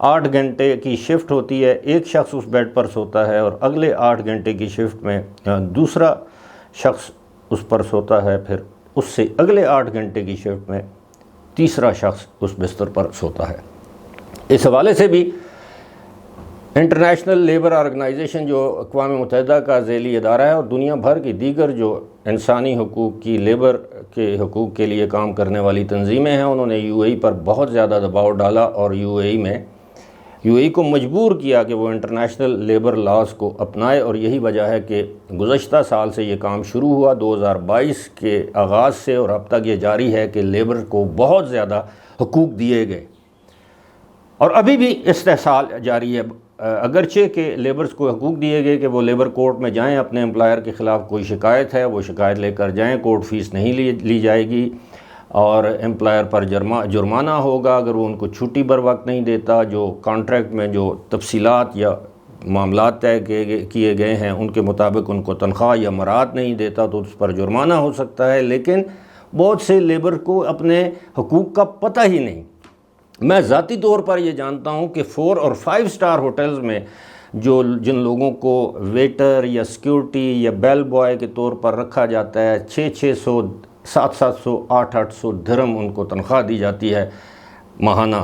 8 گھنٹے کی شفٹ ہوتی ہے، ایک شخص اس بیڈ پر سوتا ہے اور اگلے 8 گھنٹے کی شفٹ میں دوسرا شخص اس پر سوتا ہے، پھر اس سے اگلے 8 گھنٹے کی شفٹ میں تیسرا شخص اس بستر پر سوتا ہے۔ اس حوالے سے بھی انٹرنیشنل لیبر آرگنائزیشن جو اقوام متحدہ کا ذیلی ادارہ ہے اور دنیا بھر کی دیگر جو انسانی حقوق کی، لیبر کے حقوق کے لیے کام کرنے والی تنظیمیں ہیں، انہوں نے یو اے ای پر بہت زیادہ دباؤ ڈالا اور یو اے ای کو مجبور کیا کہ وہ انٹرنیشنل لیبر لاز کو اپنائے، اور یہی وجہ ہے کہ گزشتہ سال سے یہ کام شروع ہوا، 2022 کے آغاز سے، اور اب تک یہ جاری ہے کہ لیبر کو بہت زیادہ حقوق دیے گئے اور ابھی بھی استحصال جاری ہے، اگرچہ کہ لیبرز کو حقوق دیے گئے کہ وہ لیبر کورٹ میں جائیں، اپنے امپلائر کے خلاف کوئی شکایت ہے وہ شکایت لے کر جائیں، کورٹ فیس نہیں لی جائے گی اور امپلائر پر جرمانہ ہوگا اگر وہ ان کو چھٹی بر وقت نہیں دیتا، جو کانٹریکٹ میں جو تفصیلات یا معاملات طے کیے گئے ہیں ان کے مطابق ان کو تنخواہ یا مراعات نہیں دیتا تو اس پر جرمانہ ہو سکتا ہے۔ لیکن بہت سے لیبر کو اپنے حقوق کا پتہ ہی نہیں۔ میں ذاتی طور پر یہ جانتا ہوں کہ 4 اور 5 سٹار ہوٹلز میں جن لوگوں کو ویٹر یا سیکیورٹی یا بیل بوائے کے طور پر رکھا جاتا ہے، 600 700 800 درہم ان کو تنخواہ دی جاتی ہے ماہانہ،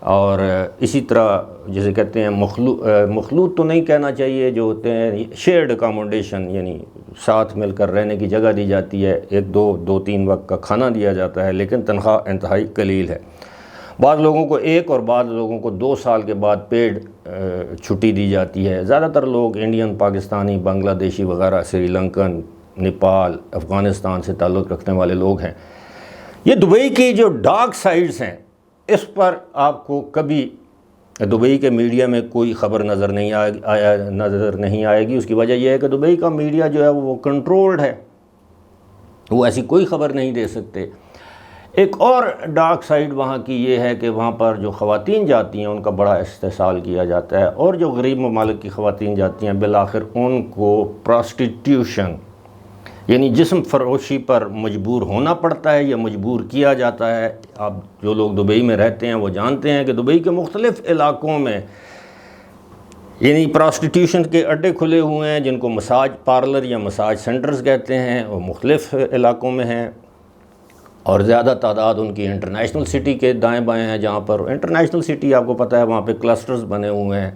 اور اسی طرح جسے کہتے ہیں مخلوط تو نہیں کہنا چاہیے، جو ہوتے ہیں شیئرڈ اکاموڈیشن، یعنی ساتھ مل کر رہنے کی جگہ دی جاتی ہے، 2-3 وقت کا کھانا دیا جاتا ہے، لیکن تنخواہ انتہائی قلیل ہے۔ بعض لوگوں کو 1 اور بعض لوگوں کو 2 سال کے بعد پیڈ چھٹی دی جاتی ہے۔ زیادہ تر لوگ انڈین، پاکستانی، بنگلہ دیشی وغیرہ، سری لنکن، نیپال، افغانستان سے تعلق رکھنے والے لوگ ہیں۔ یہ دبئی کی جو ڈارک سائڈز ہیں، اس پر آپ کو کبھی دبئی کے میڈیا میں کوئی خبر نظر نہیں آئے گی۔ اس کی وجہ یہ ہے کہ دبئی کا میڈیا جو ہے وہ کنٹرولڈ ہے، وہ ایسی کوئی خبر نہیں دے سکتے۔ ایک اور ڈارک سائیڈ وہاں کی یہ ہے کہ وہاں پر جو خواتین جاتی ہیں ان کا بڑا استحصال کیا جاتا ہے، اور جو غریب ممالک کی خواتین جاتی ہیں بالآخر ان کو پراسٹیٹیوشن یعنی جسم فروشی پر مجبور ہونا پڑتا ہے یا مجبور کیا جاتا ہے۔ آپ جو لوگ دبئی میں رہتے ہیں وہ جانتے ہیں کہ دبئی کے مختلف علاقوں میں یعنی پراسٹیٹیوشن کے اڈے کھلے ہوئے ہیں، جن کو مساج پارلر یا مساج سینٹرز کہتے ہیں، وہ مختلف علاقوں میں ہیں، اور زیادہ تعداد ان کی انٹرنیشنل سٹی کے دائیں بائیں ہیں، جہاں پر انٹرنیشنل سٹی آپ کو پتہ ہے وہاں پہ کلسٹرز بنے ہوئے ہیں۔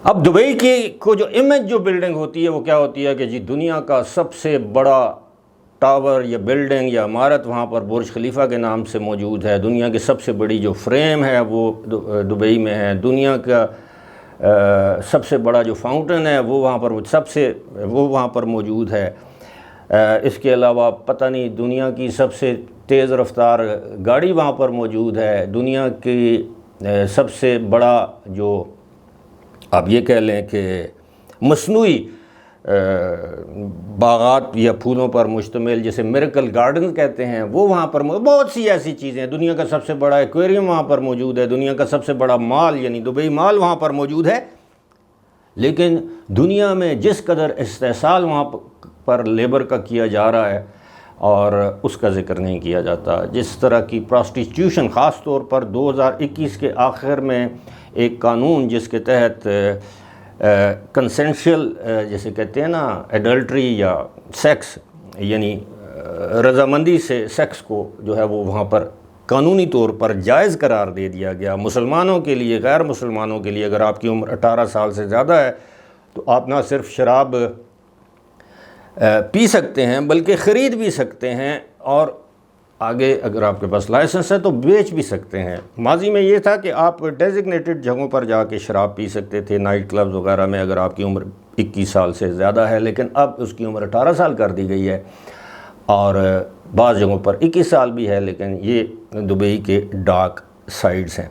اب دبئی کی کو جو امیج جو بلڈنگ ہوتی ہے وہ کیا ہوتی ہے کہ جی دنیا کا سب سے بڑا ٹاور یا بلڈنگ یا عمارت وہاں پر برج خلیفہ کے نام سے موجود ہے، دنیا کی سب سے بڑی جو فریم ہے وہ دبئی میں ہے، دنیا کا سب سے بڑا جو فاؤنٹن ہے وہ وہاں پر موجود ہے۔ اس کے علاوہ پتہ نہیں دنیا کی سب سے تیز رفتار گاڑی وہاں پر موجود ہے، دنیا کی سب سے بڑا جو آپ یہ کہہ لیں کہ مصنوعی باغات یا پھولوں پر مشتمل جسے میریکل گارڈن کہتے ہیں وہ وہاں پر بہت سی ایسی چیزیں ہیں، دنیا کا سب سے بڑا ایکویریم وہاں پر موجود ہے، دنیا کا سب سے بڑا مال یعنی دبئی مال وہاں پر موجود ہے۔ لیکن دنیا میں جس قدر استحصال وہاں پر لیبر کا کیا جا رہا ہے اور اس کا ذکر نہیں کیا جاتا، جس طرح کی پراسٹیٹیوشن خاص طور پر 2021 کے آخر میں ایک قانون جس کے تحت کنسنشل جسے کہتے ہیں نا ایڈلٹری یا سیکس یعنی رضامندی سے سیکس کو جو ہے وہ وہاں پر قانونی طور پر جائز قرار دے دیا گیا۔ مسلمانوں کے لیے، غیر مسلمانوں کے لیے اگر آپ کی عمر 18 سال سے زیادہ ہے تو آپ نہ صرف شراب پی سکتے ہیں بلکہ خرید بھی سکتے ہیں، اور آگے اگر آپ کے پاس لائسنس ہے تو بیچ بھی سکتے ہیں۔ ماضی میں یہ تھا کہ آپ ڈیزگنیٹڈ جگہوں پر جا کے شراب پی سکتے تھے، نائٹ کلبز وغیرہ میں اگر آپ کی عمر 21 سال سے زیادہ ہے، لیکن اب اس کی عمر 18 سال کر دی گئی ہے، اور بعض جگہوں پر 21 سال بھی ہے، لیکن یہ دبئی کے ڈارک سائڈز ہیں۔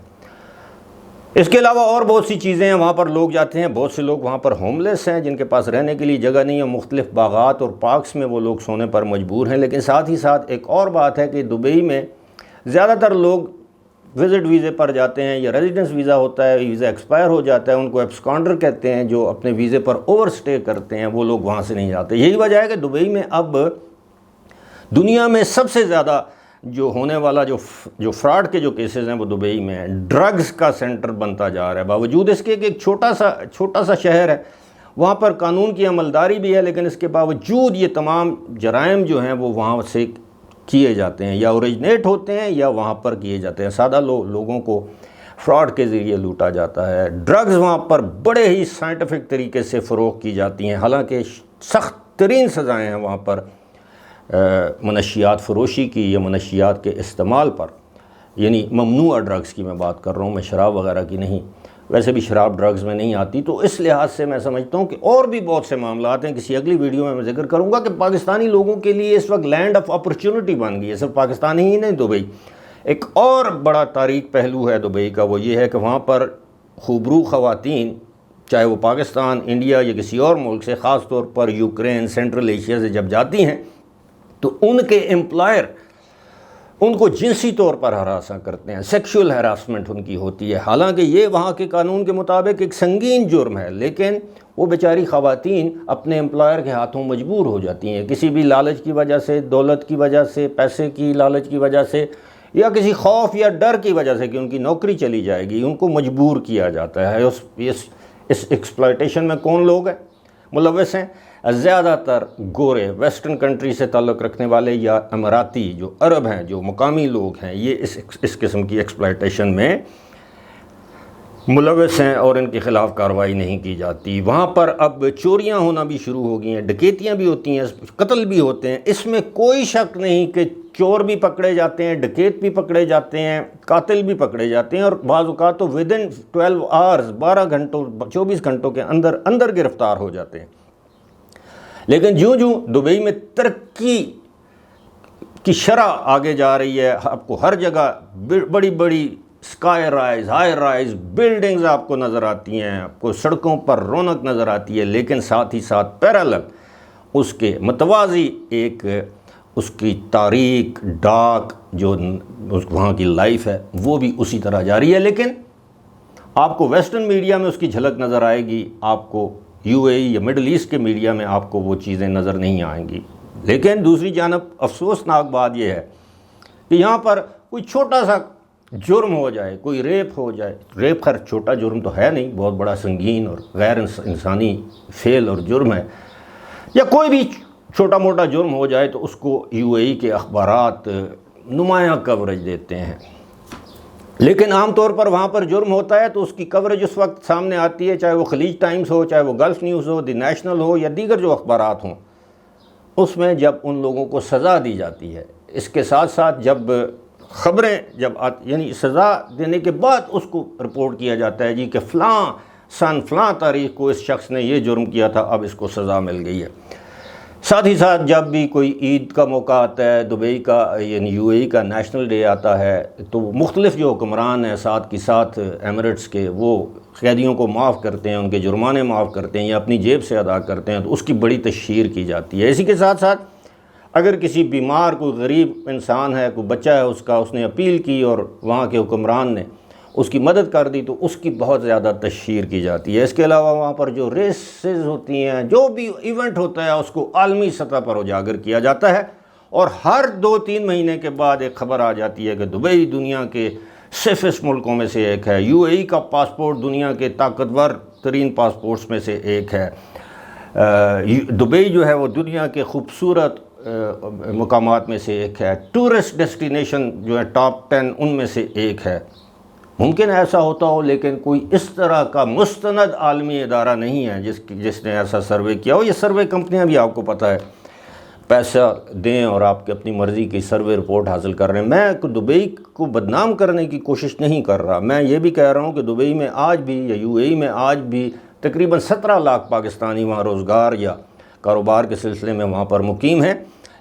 اس کے علاوہ اور بہت سی چیزیں ہیں، وہاں پر لوگ جاتے ہیں، بہت سے لوگ وہاں پر ہوملیس ہیں جن کے پاس رہنے کے لیے جگہ نہیں ہے، مختلف باغات اور پارکس میں وہ لوگ سونے پر مجبور ہیں۔ لیکن ساتھ ہی ساتھ ایک اور بات ہے کہ دبئی میں زیادہ تر لوگ وزٹ ویزے پر جاتے ہیں یا ریزیڈنس ویزا ہوتا ہے، ویزا ایکسپائر ہو جاتا ہے، ان کو ایبسکانڈر کہتے ہیں، جو اپنے ویزے پر اوور سٹے کرتے ہیں، وہ لوگ وہاں سے نہیں جاتے۔ یہی وجہ ہے کہ دبئی میں اب دنیا میں سب سے زیادہ جو ہونے والا جو فراڈ کے جو کیسز ہیں وہ دبئی میں ہیں، ڈرگز کا سینٹر بنتا جا رہا ہے، باوجود اس کے کہ ایک چھوٹا سا شہر ہے، وہاں پر قانون کی عملداری بھی ہے، لیکن اس کے باوجود یہ تمام جرائم جو ہیں وہ وہاں سے کیے جاتے ہیں، یا اوریجنیٹ ہوتے ہیں یا وہاں پر کیے جاتے ہیں، سادہ لوگوں کو فراڈ کے ذریعے لوٹا جاتا ہے۔ ڈرگز وہاں پر بڑے ہی سائنٹیفک طریقے سے فروخت کی جاتی ہیں، حالانکہ سخت ترین سزائیں ہیں وہاں پر منشیات فروشی کی یا منشیات کے استعمال پر، یعنی ممنوع ڈرگز کی میں بات کر رہا ہوں، میں شراب وغیرہ کی نہیں، ویسے بھی شراب ڈرگز میں نہیں آتی۔ تو اس لحاظ سے میں سمجھتا ہوں کہ اور بھی بہت سے معاملات ہیں، کسی اگلی ویڈیو میں ذکر کروں گا کہ پاکستانی لوگوں کے لیے اس وقت لینڈ آف اپرچونٹی بن گئی ہے، صرف پاکستانی ہی نہیں، دبئی۔ ایک اور بڑا تاریک پہلو ہے دبئی کا، وہ یہ ہے کہ وہاں پر خوبرو خواتین، چاہے وہ پاکستان، انڈیا یا کسی اور ملک سے، خاص طور پر یوکرین، سینٹرل ایشیا سے جب جاتی ہیں تو ان کے امپلائر ان کو جنسی طور پر ہراساں کرتے ہیں، سیکشول ہراسمنٹ ان کی ہوتی ہے، حالانکہ یہ وہاں کے قانون کے مطابق ایک سنگین جرم ہے، لیکن وہ بیچاری خواتین اپنے امپلائر کے ہاتھوں مجبور ہو جاتی ہیں، کسی بھی لالچ کی وجہ سے، دولت کی وجہ سے، پیسے کی لالچ کی وجہ سے، یا کسی خوف یا ڈر کی وجہ سے کہ ان کی نوکری چلی جائے گی، ان کو مجبور کیا جاتا ہے۔ اس ایکسپلائٹیشن میں کون لوگ ہیں ملوث ہیں؟ زیادہ تر گورے ویسٹرن کنٹری سے تعلق رکھنے والے یا اماراتی جو عرب ہیں، جو مقامی لوگ ہیں، یہ اس قسم کی ایکسپلائٹیشن میں ملوث ہیں اور ان کے خلاف کارروائی نہیں کی جاتی۔ وہاں پر اب چوریاں ہونا بھی شروع ہو گئی ہیں، ڈکیتیاں بھی ہوتی ہیں، قتل بھی ہوتے ہیں، اس میں کوئی شک نہیں کہ چور بھی پکڑے جاتے ہیں، ڈکیت بھی پکڑے جاتے ہیں، قاتل بھی پکڑے جاتے ہیں، اور بعض اوقات تو ودن 12 آورز، 12 گھنٹوں 24 گھنٹوں کے اندر گرفتار ہو جاتے ہیں۔ لیکن جوں دبئی میں ترقی کی شرح آگے جا رہی ہے، آپ کو ہر جگہ بڑی بڑی sky rise, high rise buildings آپ کو نظر آتی ہیں، آپ کو سڑکوں پر رونق نظر آتی ہے، لیکن ساتھ ہی ساتھ پیرالل اس کے متوازی ایک اس کی تاریک ڈاک جو وہاں کی لائف ہے وہ بھی اسی طرح جاری ہے، لیکن آپ کو ویسٹرن میڈیا میں اس کی جھلک نظر آئے گی، آپ کو یو اے ای یا مڈل ایسٹ کے میڈیا میں آپ کو وہ چیزیں نظر نہیں آئیں گی۔ لیکن دوسری جانب افسوسناک بات یہ ہے کہ یہاں پر کوئی چھوٹا سا جرم ہو جائے، کوئی ریپ ہو جائے، ریپ خیر چھوٹا جرم تو ہے نہیں، بہت بڑا سنگین اور غیر انسانی فعل اور جرم ہے، یا کوئی بھی چھوٹا موٹا جرم ہو جائے تو اس کو یو اے ای کے اخبارات نمایاں کوریج دیتے ہیں، لیکن عام طور پر وہاں پر جرم ہوتا ہے تو اس کی کوریج اس وقت سامنے آتی ہے، چاہے وہ خلیج ٹائمز ہو، چاہے وہ گلف نیوز ہو، دی نیشنل ہو، یا دیگر جو اخبارات ہوں، اس میں جب ان لوگوں کو سزا دی جاتی ہے۔ اس کے ساتھ ساتھ جب خبریں یعنی سزا دینے کے بعد اس کو رپورٹ کیا جاتا ہے جی کہ فلاں تاریخ کو اس شخص نے یہ جرم کیا تھا، اب اس کو سزا مل گئی ہے۔ ساتھ ہی ساتھ جب بھی کوئی عید کا موقع آتا ہے، دبئی کا یعنی یو اے ای کا نیشنل ڈے آتا ہے، تو مختلف جو حکمران ہیں ساتھ کی ساتھ ایمریٹس کے، وہ قیدیوں کو معاف کرتے ہیں، ان کے جرمانے معاف کرتے ہیں یا اپنی جیب سے ادا کرتے ہیں، تو اس کی بڑی تشہیر کی جاتی ہے۔ اسی کے ساتھ ساتھ اگر کسی بیمار کوئی غریب انسان ہے، کوئی بچہ ہے اس نے اپیل کی اور وہاں کے حکمران نے اس کی مدد کر دی تو اس کی بہت زیادہ تشہیر کی جاتی ہے۔ اس کے علاوہ وہاں پر جو ریسز ہوتی ہیں، جو بھی ایونٹ ہوتا ہے اس کو عالمی سطح پر اجاگر کیا جاتا ہے، اور ہر 2-3 مہینے کے بعد ایک خبر آ جاتی ہے کہ دبئی دنیا کے سیفسٹ ملکوں میں سے ایک ہے، یو اے ای کا پاسپورٹ دنیا کے طاقتور ترین پاسپورٹس میں سے ایک ہے، دبئی جو ہے وہ دنیا کے خوبصورت مقامات میں سے ایک ہے، ٹورسٹ ڈیسٹینیشن جو ہے ٹاپ 10 ان میں سے ایک ہے۔ ممکن ایسا ہوتا ہو، لیکن کوئی اس طرح کا مستند عالمی ادارہ نہیں ہے جس نے ایسا سروے کیا ہو۔ یہ سروے کمپنیاں بھی آپ کو پتہ ہے پیسہ دیں اور آپ کے اپنی مرضی کی سروے رپورٹ حاصل کر رہے ہیں۔ میں دبئی کو بدنام کرنے کی کوشش نہیں کر رہا، میں یہ بھی کہہ رہا ہوں کہ دبئی میں آج بھی یا یو اے ای میں آج بھی تقریباً 17 لاکھ پاکستانی وہاں روزگار یا کاروبار کے سلسلے میں وہاں پر مقیم ہیں،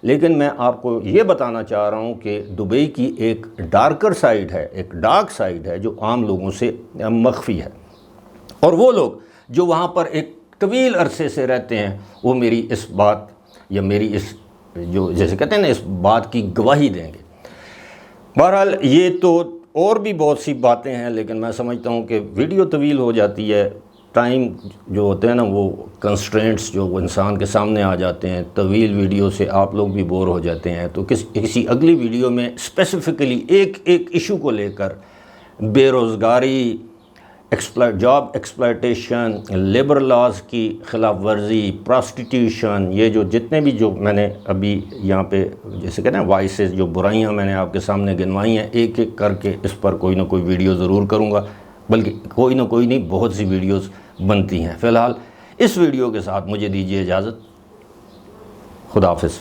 لیکن میں آپ کو یہ بتانا چاہ رہا ہوں کہ دبئی کی ایک ڈارکر سائڈ ہے، ایک ڈارک سائڈ ہے جو عام لوگوں سے مخفی ہے، اور وہ لوگ جو وہاں پر ایک طویل عرصے سے رہتے ہیں وہ میری اس بات یا میری اس جو جیسے کہتے ہیں نا اس بات کی گواہی دیں گے۔ بہرحال یہ تو اور بھی بہت سی باتیں ہیں، لیکن میں سمجھتا ہوں کہ ویڈیو طویل ہو جاتی ہے، ٹائم جو ہوتے ہیں نا وہ کنسٹرینٹس جو انسان کے سامنے آ جاتے ہیں، طویل ویڈیو سے آپ لوگ بھی بور ہو جاتے ہیں، تو کسی اگلی ویڈیو میں اسپیسیفکلی ایک ایشو کو لے کر، بے روزگاری، جاب ایکسپلائٹیشن، لیبر لاز کی خلاف ورزی، پراسٹیٹیوشن، یہ جو جتنے بھی جو میں نے ابھی یہاں پہ جیسے کہ نا وائسز، جو برائیاں میں نے آپ کے سامنے گنوائی ہیں، ایک ایک کر کے اس پر کوئی نہ کوئی ویڈیو ضرور کروں گا، بلکہ کوئی نہ کوئی نہیں، بہت سی ویڈیوز بنتی ہیں۔ فی الحال اس ویڈیو کے ساتھ مجھے دیجیے اجازت، خدا حافظ۔